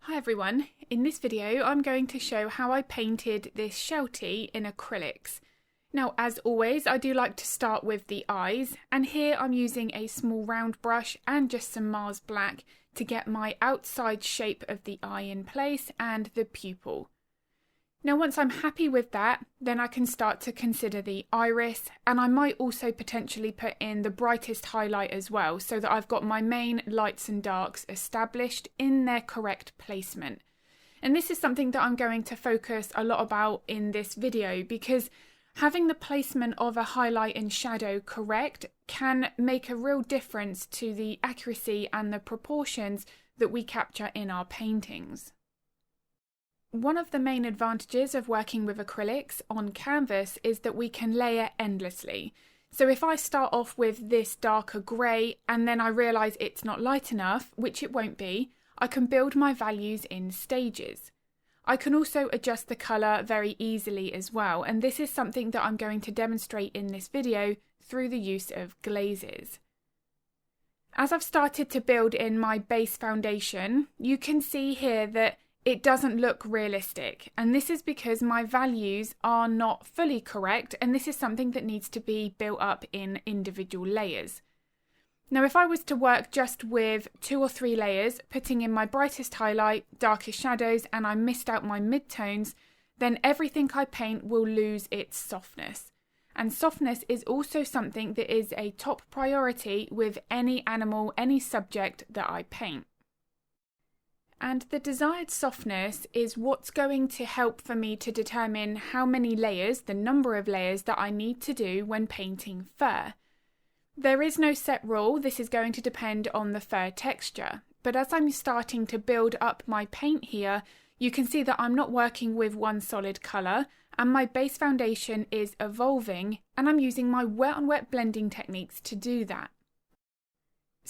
Hi everyone, in this video I'm going to show how I painted this Sheltie in acrylics. Now as always I do like to start with the eyes, and here I'm using a small round brush and just some Mars black to get my outside shape of the eye in place and the pupil. Now once I'm happy with that, then I can start to consider the iris, and I might also potentially put in the brightest highlight as well, so that I've got my main lights and darks established in their correct placement. And this is something that I'm going to focus a lot about in this video, because having the placement of a highlight and shadow correct can make a real difference to the accuracy and the proportions that we capture in our paintings. One of the main advantages of working with acrylics on canvas is that we can layer endlessly. So if I start off with this darker grey and then I realise it's not light enough, which it won't be, I can build my values in stages. I can also adjust the colour very easily as well, and this is something that I'm going to demonstrate in this video through the use of glazes. As I've started to build in my base foundation, you can see here that it doesn't look realistic, and this is because my values are not fully correct, and this is something that needs to be built up in individual layers. Now if I was to work just with 2 or 3 layers, putting in my brightest highlight, darkest shadows, and I missed out my midtones, then everything I paint will lose its softness. And softness is also something that is a top priority with any animal, any subject that I paint. And the desired softness is what's going to help for me to determine how many layers, the number of layers that I need to do when painting fur. There is no set rule, this is going to depend on the fur texture, but as I'm starting to build up my paint here, you can see that I'm not working with one solid colour, and my base foundation is evolving, and I'm using my wet on wet blending techniques to do that.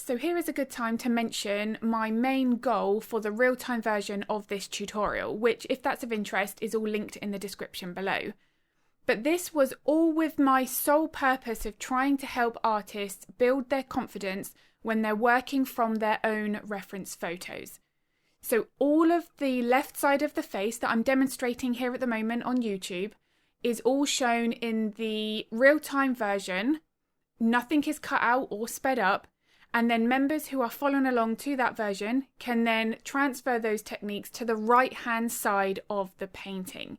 So here is a good time to mention my main goal for the real-time version of this tutorial, which, if that's of interest, is all linked in the description below. But this was all with my sole purpose of trying to help artists build their confidence when they're working from their own reference photos. So all of the left side of the face that I'm demonstrating here at the moment on YouTube is all shown in the real-time version. Nothing is cut out or sped up. And then members who are following along to that version can then transfer those techniques to the right hand side of the painting.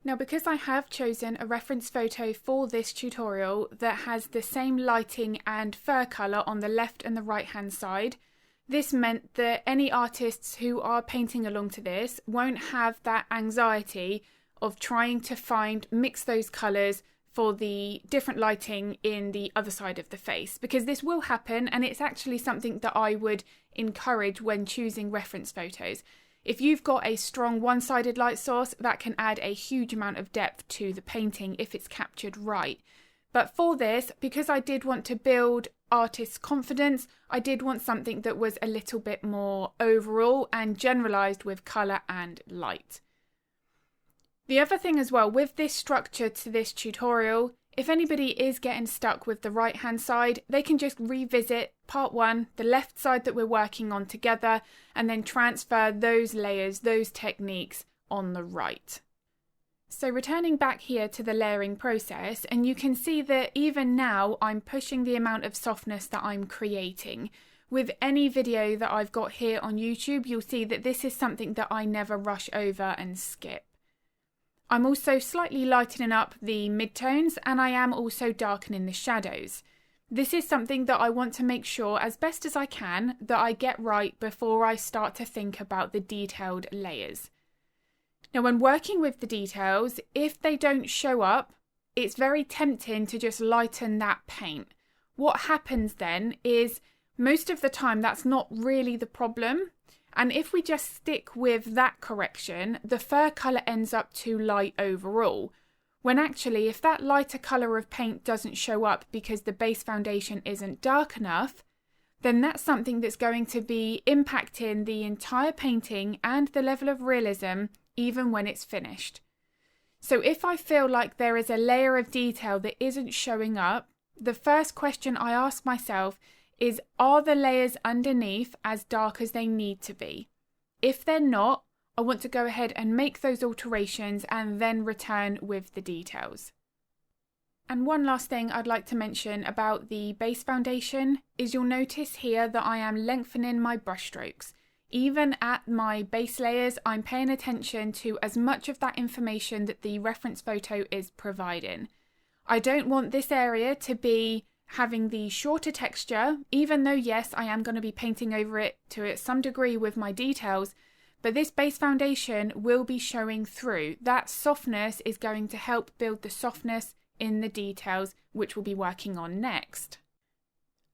Now because I have chosen a reference photo for this tutorial that has the same lighting and fur colour on the left and the right hand side, this meant that any artists who are painting along to this won't have that anxiety of trying to mix those colours for the different lighting in the other side of the face, because this will happen, and it's actually something that I would encourage when choosing reference photos. If you've got a strong one-sided light source, that can add a huge amount of depth to the painting if it's captured right. But for this, because I did want to build artists' confidence, I did want something that was a little bit more overall and generalised with colour and light. The other thing as well, with this structure to this tutorial, if anybody is getting stuck with the right hand side, they can just revisit part 1, the left side that we're working on together, and then transfer those layers, those techniques on the right. So returning back here to the layering process, and you can see that even now I'm pushing the amount of softness that I'm creating. With any video that I've got here on YouTube, you'll see that this is something that I never rush over and skip. I'm also slightly lightening up the midtones, and I am also darkening the shadows. This is something that I want to make sure, as best as I can, that I get right before I start to think about the detailed layers. Now when working with the details, if they don't show up, it's very tempting to just lighten that paint. What happens then is, most of the time that's not really the problem. And if we just stick with that correction, the fur colour ends up too light overall. When actually, if that lighter colour of paint doesn't show up because the base foundation isn't dark enough, then that's something that's going to be impacting the entire painting and the level of realism even when it's finished. So if I feel like there is a layer of detail that isn't showing up, the first question I ask myself is, are the layers underneath as dark as they need to be? If they're not, I want to go ahead and make those alterations and then return with the details. And one last thing I'd like to mention about the base foundation is you'll notice here that I am lengthening my brush strokes. Even at my base layers, I'm paying attention to as much of that information that the reference photo is providing. I don't want this area to be having the shorter texture, even though yes, I am going to be painting over it to some degree with my details, but this base foundation will be showing through. That softness is going to help build the softness in the details, which we'll be working on next.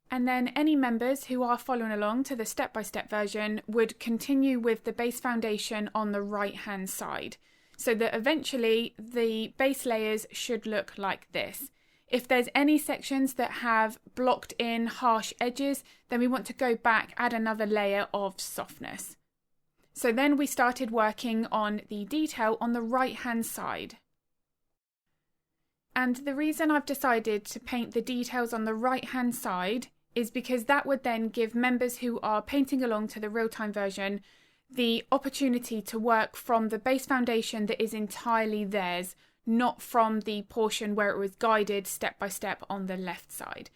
And then any members who are following along to the step-by-step version would continue with the base foundation on the right-hand side, so that eventually the base layers should look like this. If there's any sections that have blocked in harsh edges, then we want to go back, add another layer of softness. So then we started working on the detail on the right-hand side. And the reason I've decided to paint the details on the right-hand side is because that would then give members who are painting along to the real-time version the opportunity to work from the base foundation that is entirely theirs, not from the portion where it was guided step by step on the left side.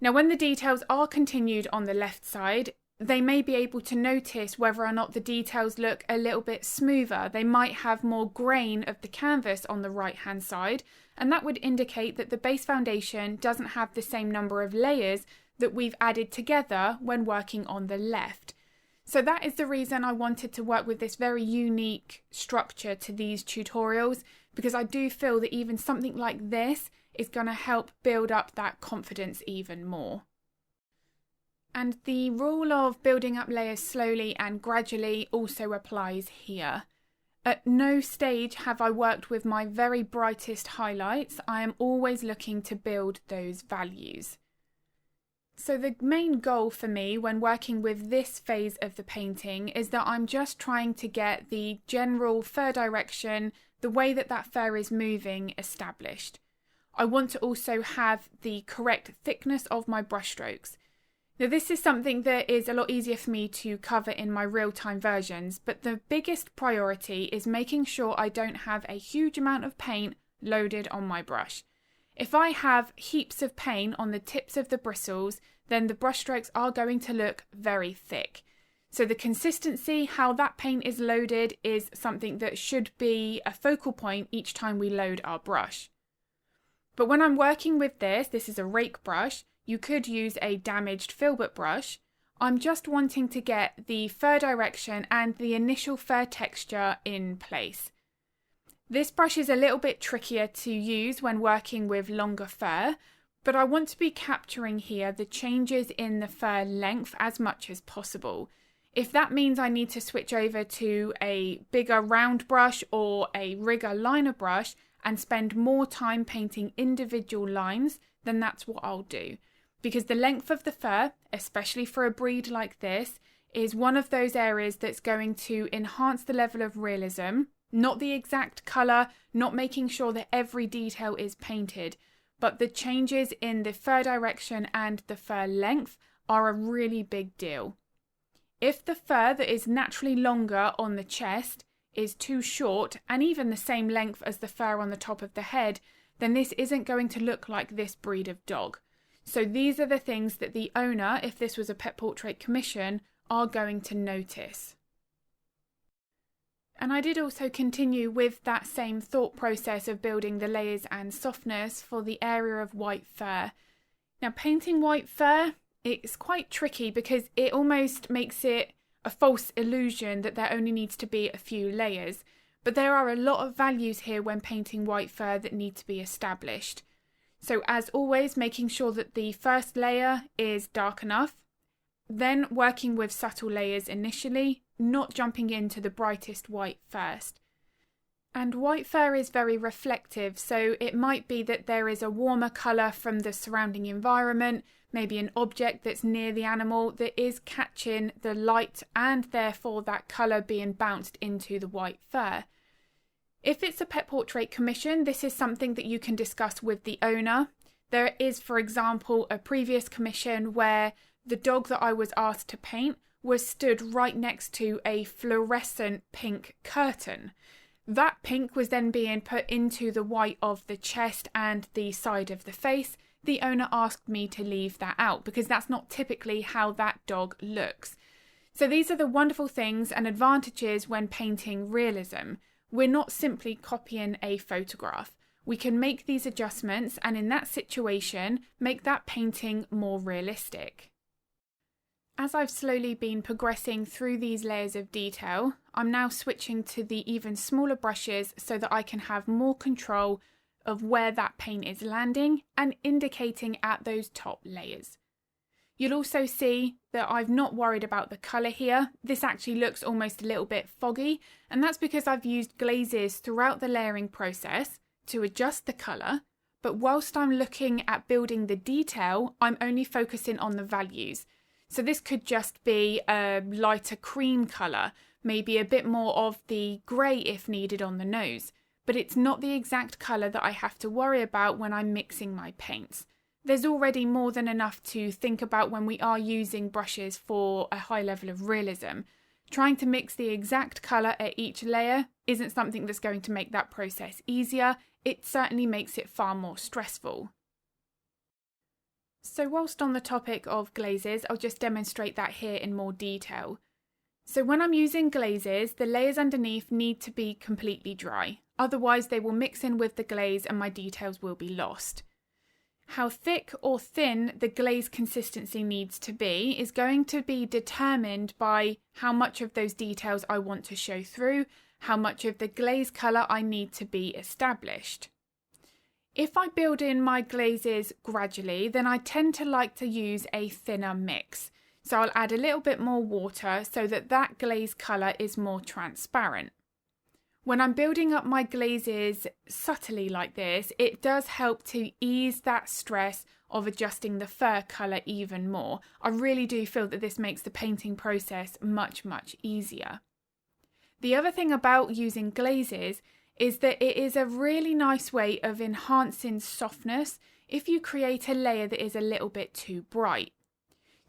Now, when the details are continued on the left side, they may be able to notice whether or not the details look a little bit smoother. They might have more grain of the canvas on the right hand side, and that would indicate that the base foundation doesn't have the same number of layers that we've added together when working on the left. So that is the reason I wanted to work with this very unique structure to these tutorials, because I do feel that even something like this is going to help build up that confidence even more. And the rule of building up layers slowly and gradually also applies here. At no stage have I worked with my very brightest highlights. I am always looking to build those values. So the main goal for me when working with this phase of the painting is that I'm just trying to get the general fur direction, the way that that fur is moving, established. I want to also have the correct thickness of my brush strokes. Now this is something that is a lot easier for me to cover in my real-time versions, but the biggest priority is making sure I don't have a huge amount of paint loaded on my brush. If I have heaps of paint on the tips of the bristles, then the brush strokes are going to look very thick. So the consistency, how that paint is loaded, is something that should be a focal point each time we load our brush. But when I'm working with this is a rake brush. You could use a damaged filbert brush. I'm just wanting to get the fur direction and the initial fur texture in place. This brush is a little bit trickier to use when working with longer fur, but I want to be capturing here the changes in the fur length as much as possible. If that means I need to switch over to a bigger round brush or a rigger liner brush and spend more time painting individual lines, then that's what I'll do. Because the length of the fur, especially for a breed like this, is one of those areas that's going to enhance the level of realism. Not the exact colour, not making sure that every detail is painted, but the changes in the fur direction and the fur length are a really big deal. If the fur that is naturally longer on the chest is too short, and even the same length as the fur on the top of the head, then this isn't going to look like this breed of dog. So these are the things that the owner, if this was a pet portrait commission, are going to notice. And I did also continue with that same thought process of building the layers and softness for the area of white fur. Now, painting white fur, it's quite tricky because it almost makes it a false illusion that there only needs to be a few layers. But there are a lot of values here when painting white fur that need to be established. So as always, making sure that the first layer is dark enough, then working with subtle layers initially, not jumping into the brightest white first. And white fur is very reflective, so it might be that there is a warmer colour from the surrounding environment, maybe an object that's near the animal that is catching the light and therefore that colour being bounced into the white fur. If it's a pet portrait commission, this is something that you can discuss with the owner. There is, for example, a previous commission where the dog that I was asked to paint was stood right next to a fluorescent pink curtain. That pink was then being put into the white of the chest and the side of the face. The owner asked me to leave that out because that's not typically how that dog looks. So these are the wonderful things and advantages when painting realism. We're not simply copying a photograph. We can make these adjustments and in that situation make that painting more realistic. As I've slowly been progressing through these layers of detail, I'm now switching to the even smaller brushes so that I can have more control of where that paint is landing and indicating at those top layers. You'll also see that I've not worried about the colour here. This actually looks almost a little bit foggy, and that's because I've used glazes throughout the layering process to adjust the colour, but whilst I'm looking at building the detail, I'm only focusing on the values. So this could just be a lighter cream colour, maybe a bit more of the grey if needed on the nose, but it's not the exact colour that I have to worry about when I'm mixing my paints. There's already more than enough to think about when we are using brushes for a high level of realism. Trying to mix the exact colour at each layer isn't something that's going to make that process easier. It certainly makes it far more stressful. So whilst on the topic of glazes, I'll just demonstrate that here in more detail. So when I'm using glazes, the layers underneath need to be completely dry. Otherwise they will mix in with the glaze and my details will be lost. How thick or thin the glaze consistency needs to be is going to be determined by how much of those details I want to show through, how much of the glaze colour I need to be established. If I build in my glazes gradually, then I tend to like to use a thinner mix. So I'll add a little bit more water so that that glaze colour is more transparent. When I'm building up my glazes subtly like this, it does help to ease that stress of adjusting the fur colour even more. I really do feel that this makes the painting process much easier. The other thing about using glazes is that it is a really nice way of enhancing softness if you create a layer that is a little bit too bright.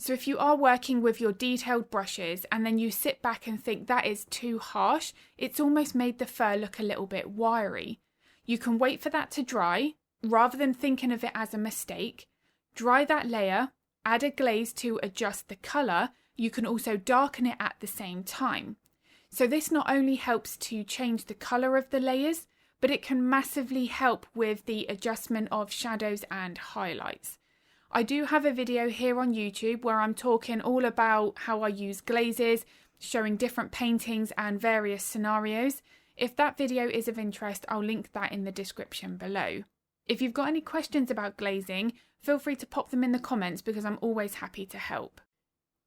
So if you are working with your detailed brushes and then you sit back and think that is too harsh, it's almost made the fur look a little bit wiry. You can wait for that to dry, rather than thinking of it as a mistake. Dry that layer, add a glaze to adjust the colour. You can also darken it at the same time. So this not only helps to change the colour of the layers, but it can massively help with the adjustment of shadows and highlights. I do have a video here on YouTube where I'm talking all about how I use glazes, showing different paintings and various scenarios. If that video is of interest, I'll link that in the description below. If you've got any questions about glazing, feel free to pop them in the comments because I'm always happy to help.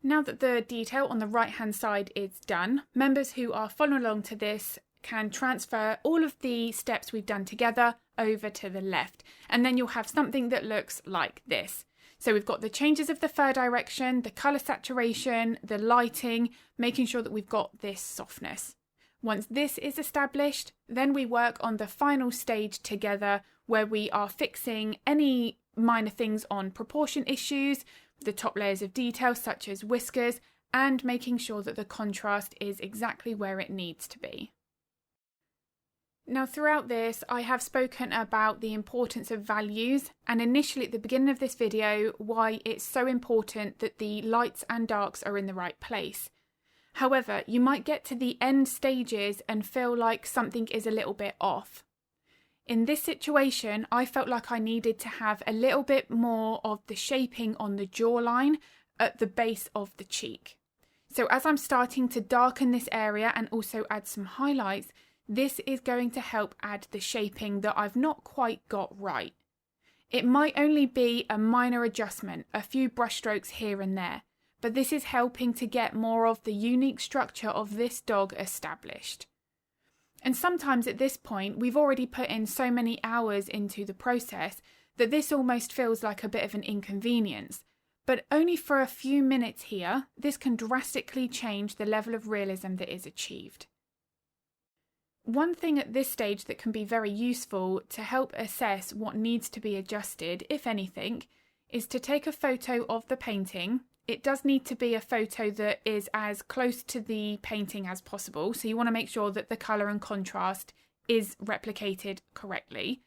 Now that the detail on the right hand side is done, members who are following along to this can transfer all of the steps we've done together over to the left, and then you'll have something that looks like this. So we've got the changes of the fur direction, the colour saturation, the lighting, making sure that we've got this softness. Once this is established, then we work on the final stage together where we are fixing any minor things on proportion issues, the top layers of detail such as whiskers, and making sure that the contrast is exactly where it needs to be. Now throughout this I have spoken about the importance of values, and initially at the beginning of this video why it's so important that the lights and darks are in the right place. However, you might get to the end stages and feel like something is a little bit off. In this situation, I felt like I needed to have a little bit more of the shaping on the jawline at the base of the cheek. So as I'm starting to darken this area and also add some highlights, this is going to help add the shaping that I've not quite got right. It might only be a minor adjustment, a few brush strokes here and there, but this is helping to get more of the unique structure of this dog established. And sometimes at this point, we've already put in so many hours into the process that this almost feels like a bit of an inconvenience. But only for a few minutes here, this can drastically change the level of realism that is achieved. One thing at this stage that can be very useful to help assess what needs to be adjusted, if anything, is to take a photo of the painting it does need to be a photo that is as close to the painting as possible. So you want to make sure that the colour and contrast is replicated correctly.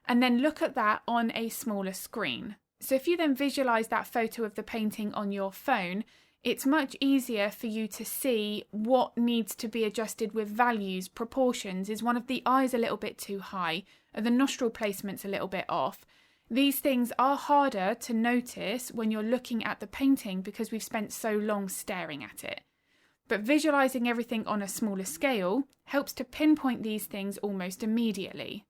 And then look at that on a smaller screen. So if you then visualise that photo of the painting on your phone, it's much easier for you to see what needs to be adjusted with values, proportions. Is one of the eyes a little bit too high? Are the nostril placements a little bit off? These things are harder to notice when you're looking at the painting because we've spent so long staring at it. But visualising everything on a smaller scale helps to pinpoint these things almost immediately.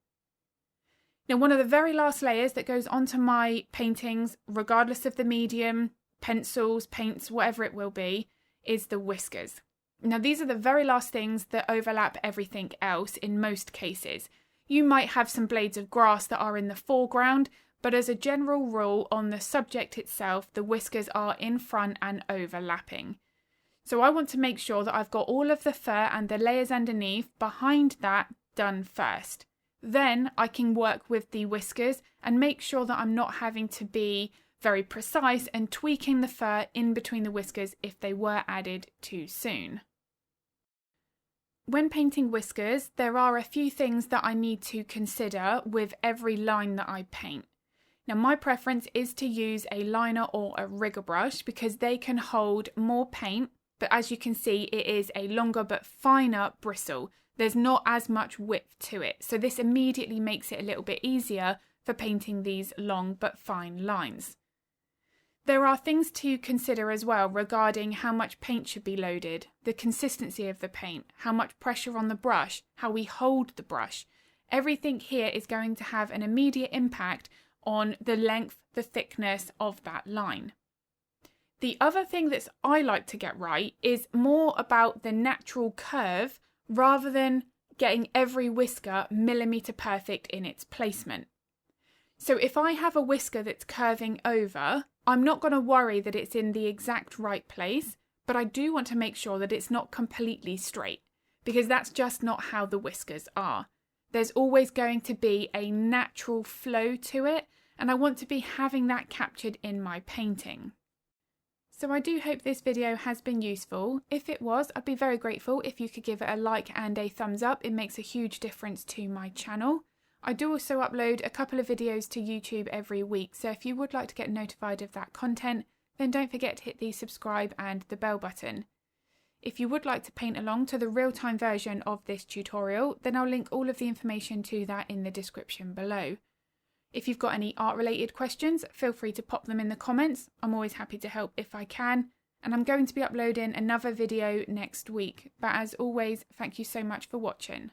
Now, one of the very last layers that goes onto my paintings, regardless of the medium, pencils, paints, whatever it will be, is the whiskers. Now, these are the very last things that overlap everything else in most cases. You might have some blades of grass that are in the foreground, but as a general rule on the subject itself, the whiskers are in front and overlapping. So I want to make sure that I've got all of the fur and the layers underneath behind that done first. Then I can work with the whiskers and make sure that I'm not having to be very precise and tweaking the fur in between the whiskers if they were added too soon. When painting whiskers, there are a few things that I need to consider with every line that I paint. Now, my preference is to use a liner or a rigger brush because they can hold more paint, but as you can see, it is a longer but finer bristle. There's not as much width to it, so this immediately makes it a little bit easier for painting these long but fine lines. There are things to consider as well regarding how much paint should be loaded, the consistency of the paint, how much pressure on the brush, how we hold the brush. Everything here is going to have an immediate impact on the length, the thickness of that line. The other thing that I like to get right is more about the natural curve rather than getting every whisker millimetre perfect in its placement. So if I have a whisker that's curving over, I'm not going to worry that it's in the exact right place, but I do want to make sure that it's not completely straight, because that's just not how the whiskers are. There's always going to be a natural flow to it, and I want to be having that captured in my painting. So I do hope this video has been useful. If it was, I'd be very grateful if you could give it a like and a thumbs up. It makes a huge difference to my channel. I do also upload a couple of videos to YouTube every week, so if you would like to get notified of that content, then don't forget to hit the subscribe and the bell button. If you would like to paint along to the real-time version of this tutorial, then I'll link all of the information to that in the description below. If you've got any art-related questions, feel free to pop them in the comments. I'm always happy to help if I can, and I'm going to be uploading another video next week. But as always, thank you so much for watching.